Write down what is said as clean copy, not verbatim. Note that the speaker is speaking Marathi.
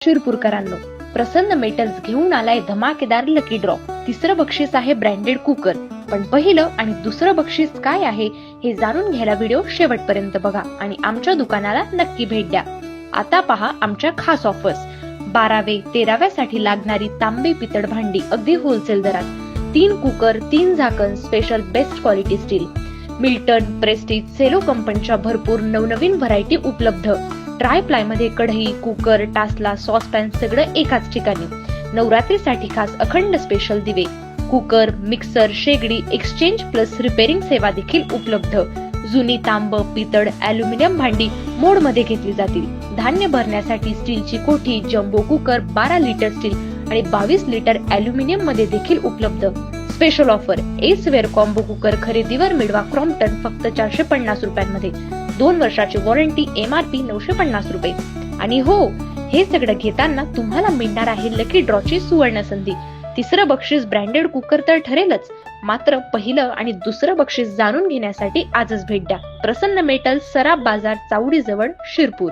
शिरपूरकरांनो, प्रसन्न मेटल्स घेऊन आलाय धमाकेदार लकी ड्रॉ। तिसरं बक्षीस आहे ब्रँडेड कुकर। पण पहिलं आणि दुसरं बक्षीस काय आहे हे जाणून घ्यायला व्हिडिओ शेवटपर्यंत बघा आणि आमच्या दुकानाला नक्की भेट द्या। आता पहा आमच्या खास ऑफर्स। 12वे 13व्या साठी लागणारी तांबे पितळ भांडी अगदी होलसेल दरात। 3 कुकर 3 झाकण special best quality steel. Milton, Prestige, Cello कंपनीच्या भरपूर नवनवीन व्हरायटी उपलब्ध। ट्राय प्लाय मध्ये कढई, कुकर, टासला, सॉस पॅन सगळं एकाच ठिकाणी। नवरात्रीसाठी खास अखंड स्पेशल दिवे, कुकर, मिक्सर, शेगडी एक्सचेंज प्लस रिपेअरिंग सेवा देखील उपलब्ध। जुनी तांब, पितळ, ॲल्युमिनियम भांडी मोड मध्ये घेतली जातील। धान्य भरण्यासाठी स्टीलची कोठी, जम्बो कुकर 12 लिटर स्टील आणि 22 लिटर ॲल्युमिनियम मध्ये देखील उपलब्ध। स्पेशल ऑफर एसवेअर कॉम्बो कुकर खरेदीवर मिळवा क्रॉम्प्टन फक्त 450 रुपयांमध्ये। 2 वर्षाची वॉरंटी, MRP 950 रुपये। आणि हो, हे सगळं घेताना तुम्हाला मिळणार आहे लकी ड्रॉची सुवर्ण संधी। तिसरं बक्षीस ब्रँडेड कुकर तर ठरेलच, मात्र पहिलं आणि दुसरं बक्षीस जाणून घेण्यासाठी आजच भेट द्या। प्रसन्न मेटल, सराफ बाजार, चावडी जवळ, शिरपूर।